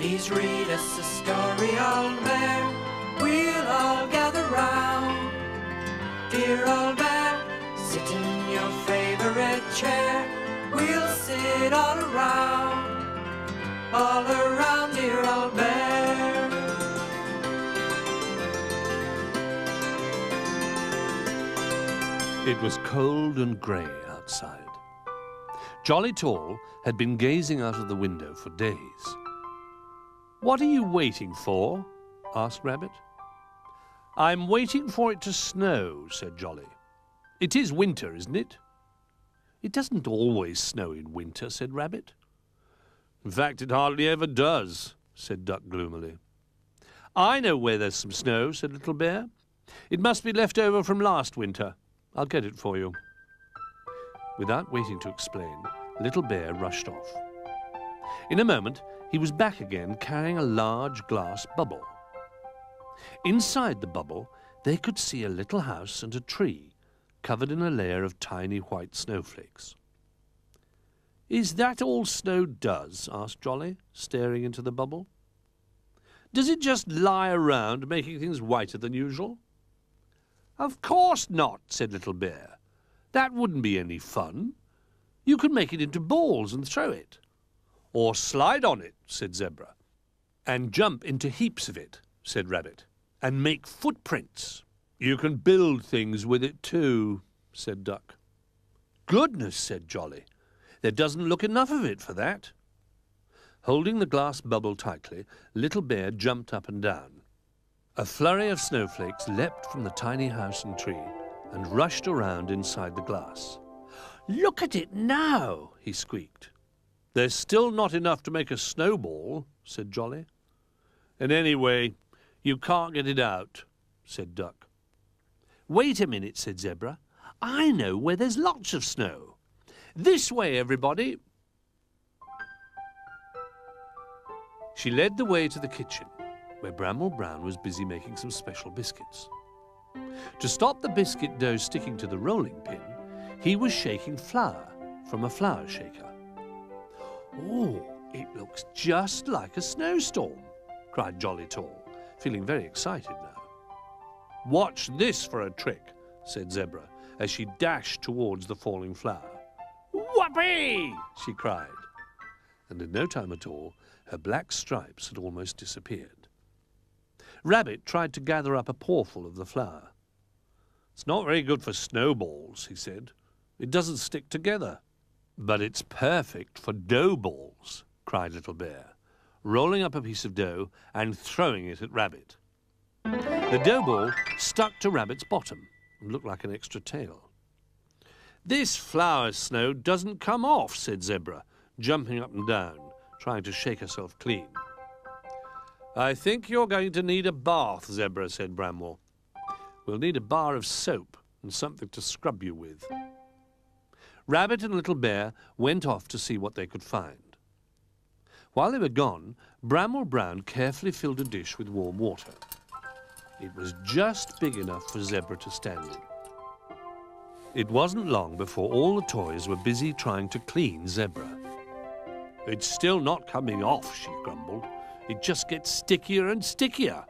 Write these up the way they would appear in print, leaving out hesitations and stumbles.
Please read us a story, old bear. We'll all gather round. Dear old bear, sit in your favorite chair. We'll sit all around dear old bear. It was cold and grey outside. Jolly Tall had been gazing out of the window for days. "What are you waiting for?" asked Rabbit. "I'm waiting for it to snow," said Jolly. "It is winter, isn't it?" "It doesn't always snow in winter," said Rabbit. "In fact, it hardly ever does," said Duck gloomily. "I know where there's some snow," said Little Bear. "It must be left over from last winter. I'll get it for you." Without waiting to explain, Little Bear rushed off. In a moment, he was back again carrying a large glass bubble. Inside the bubble, they could see a little house and a tree covered in a layer of tiny white snowflakes. "Is that all snow does?" asked Jolly, staring into the bubble. "Does it just lie around, making things whiter than usual?" "Of course not," said Little Bear. "That wouldn't be any fun. You could make it into balls and throw it." "Or slide on it," said Zebra. "And jump into heaps of it," said Rabbit. "And make footprints. You can build things with it too," said Duck. "Goodness," said Jolly. "There doesn't look enough of it for that." Holding the glass bubble tightly, Little Bear jumped up and down. A flurry of snowflakes leapt from the tiny house and tree and rushed around inside the glass. "Look at it now," he squeaked. "There's still not enough to make a snowball," said Jolly. "And anyway, you can't get it out," said Duck. "Wait a minute," said Zebra. "I know where there's lots of snow. This way, everybody." She led the way to the kitchen, where Bramwell Brown was busy making some special biscuits. To stop the biscuit dough sticking to the rolling pin, he was shaking flour from a flour shaker. "Oh, it looks just like a snowstorm," cried Jolly Tall, feeling very excited now. "Watch this for a trick," said Zebra, as she dashed towards the falling flour. "Whoopee!" she cried. And in no time at all, her black stripes had almost disappeared. Rabbit tried to gather up a pawful of the flour. "It's not very good for snowballs," he said. "It doesn't stick together." "But it's perfect for dough balls," cried Little Bear, rolling up a piece of dough and throwing it at Rabbit. The dough ball stuck to Rabbit's bottom and looked like an extra tail. "This flour snow doesn't come off," said Zebra, jumping up and down, trying to shake herself clean. "I think you're going to need a bath, Zebra," said Bramwell. "We'll need a bar of soap and something to scrub you with." Rabbit and Little Bear went off to see what they could find. While they were gone, Bramwell Brown carefully filled a dish with warm water. It was just big enough for Zebra to stand in. It wasn't long before all the toys were busy trying to clean Zebra. "It's still not coming off," she grumbled. "It just gets stickier and stickier."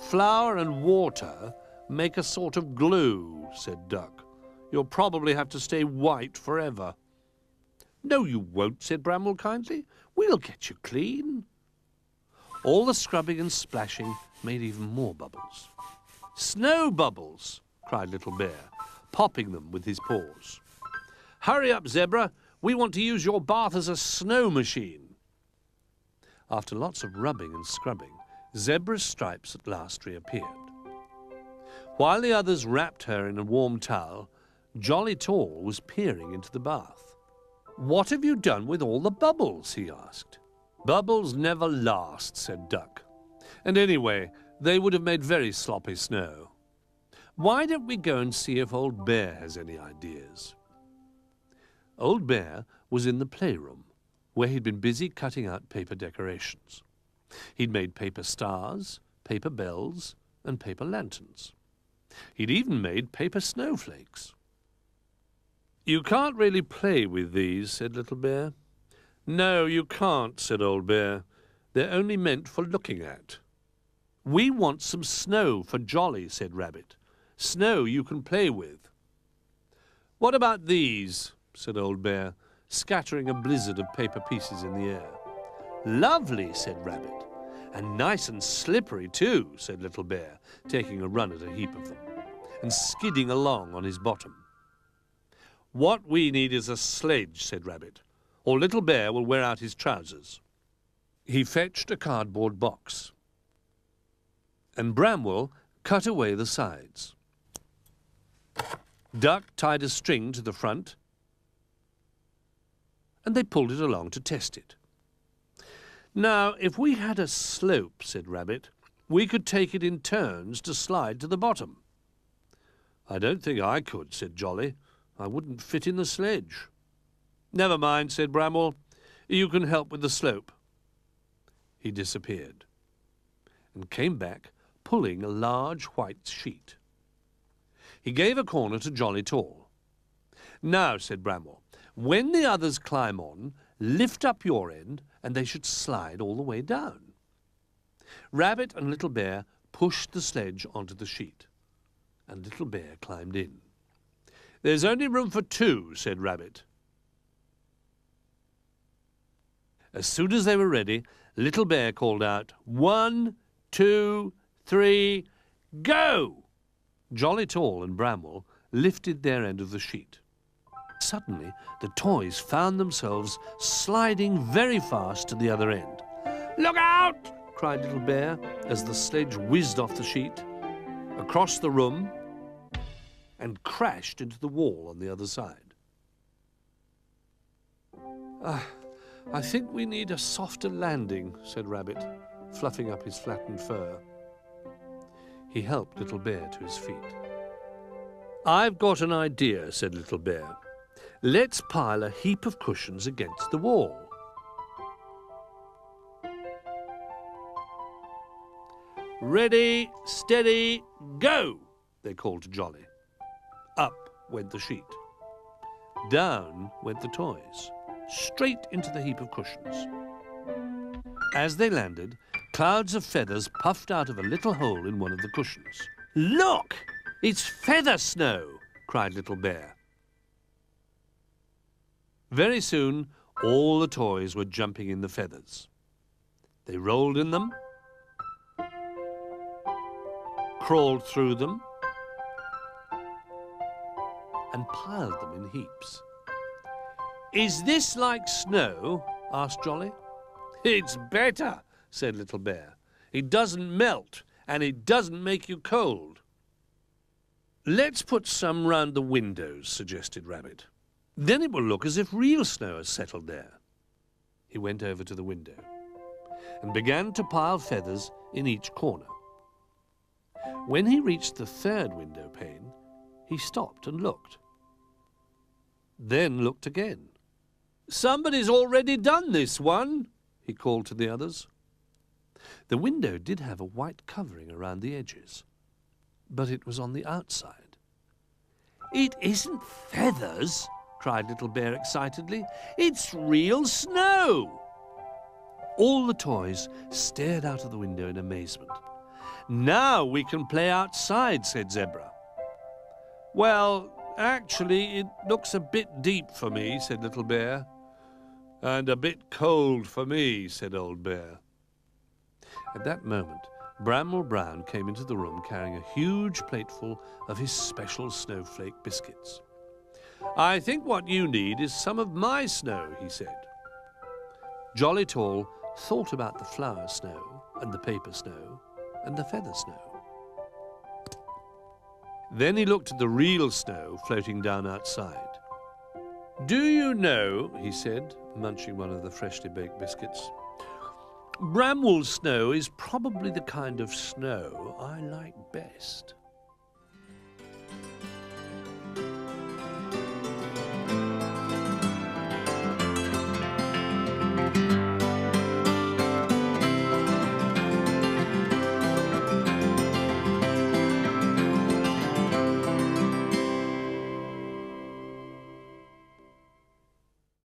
"Flour and water make a sort of glue," said Duck. "You'll probably have to stay white forever." "No, you won't," said Bramwell kindly. "We'll get you clean." All the scrubbing and splashing made even more bubbles. "Snow bubbles!" cried Little Bear, popping them with his paws. "Hurry up, Zebra. We want to use your bath as a snow machine." After lots of rubbing and scrubbing, Zebra's stripes at last reappeared. While the others wrapped her in a warm towel, Jolly Tall was peering into the bath. "What have you done with all the bubbles?" he asked. "Bubbles never last," said Duck. "And anyway, they would have made very sloppy snow. Why don't we go and see if Old Bear has any ideas?" Old Bear was in the playroom, where he'd been busy cutting out paper decorations. He'd made paper stars, paper bells, and paper lanterns. He'd even made paper snowflakes. "You can't really play with these," said Little Bear. "No, you can't," said Old Bear. They're only meant for looking at. We want some snow for Jolly, said Rabbit. Snow you can play with. What about these? Said Old Bear, scattering a blizzard of paper pieces in the air. Lovely, said Rabbit. And nice and slippery too, said Little Bear, taking a run at a heap of them, and skidding along on his bottom. What we need is a sledge, said Rabbit, or Little Bear will wear out his trousers. He fetched a cardboard box, and Bramwell cut away the sides. Duck tied a string to the front, and they pulled it along to test it. Now, if we had a slope, said Rabbit, we could take it in turns to slide to the bottom. I don't think I could, said Jolly. I wouldn't fit in the sledge. Never mind, said Bramwell. You can help with the slope. He disappeared and came back pulling a large white sheet. He gave a corner to Jolly Tall. Now, said Bramwell, when the others climb on, lift up your end and they should slide all the way down. Rabbit and Little Bear pushed the sledge onto the sheet, and Little Bear climbed in. There's only room for two, said Rabbit. As soon as they were ready, Little Bear called out, 1, 2, 3, go! Jolly Tall and Bramwell lifted their end of the sheet. Suddenly, the toys found themselves sliding very fast to the other end. Look out! Cried Little Bear as the sledge whizzed off the sheet, across the room, and crashed into the wall on the other side. I think we need a softer landing, said Rabbit, fluffing up his flattened fur. He helped Little Bear to his feet. I've got an idea, said Little Bear. Let's pile a heap of cushions against the wall. Ready, steady, go! They called to Jolly. Up went the sheet. Down went the toys, straight into the heap of cushions. As they landed, clouds of feathers puffed out of a little hole in one of the cushions. Look! It's feather snow! Cried Little Bear. Very soon, all the toys were jumping in the feathers. They rolled in them, crawled through them, and piled them in heaps. Is this like snow? Asked Jolly. It's better, said Little Bear. It doesn't melt, and it doesn't make you cold. Let's put some round the windows, suggested Rabbit. Then it will look as if real snow has settled there. He went over to the window and began to pile feathers in each corner. When he reached the third window pane, he stopped and looked. Then looked again. Somebody's already done this one, he called to the others. The window did have a white covering around the edges, but it was on the outside. It isn't feathers, cried Little Bear excitedly. It's real snow! All the toys stared out of the window in amazement. Now we can play outside, said Zebra. Well, actually, it looks a bit deep for me, said Little Bear. And a bit cold for me, said Old Bear. At that moment, Bramwell Brown came into the room carrying a huge plateful of his special snowflake biscuits. I think what you need is some of my snow, he said. Jolly Tall thought about the flour snow and the paper snow and the feather snow. Then he looked at the real snow floating down outside. Do you know, he said, munching one of the freshly baked biscuits, Bramwell snow is probably the kind of snow I like best.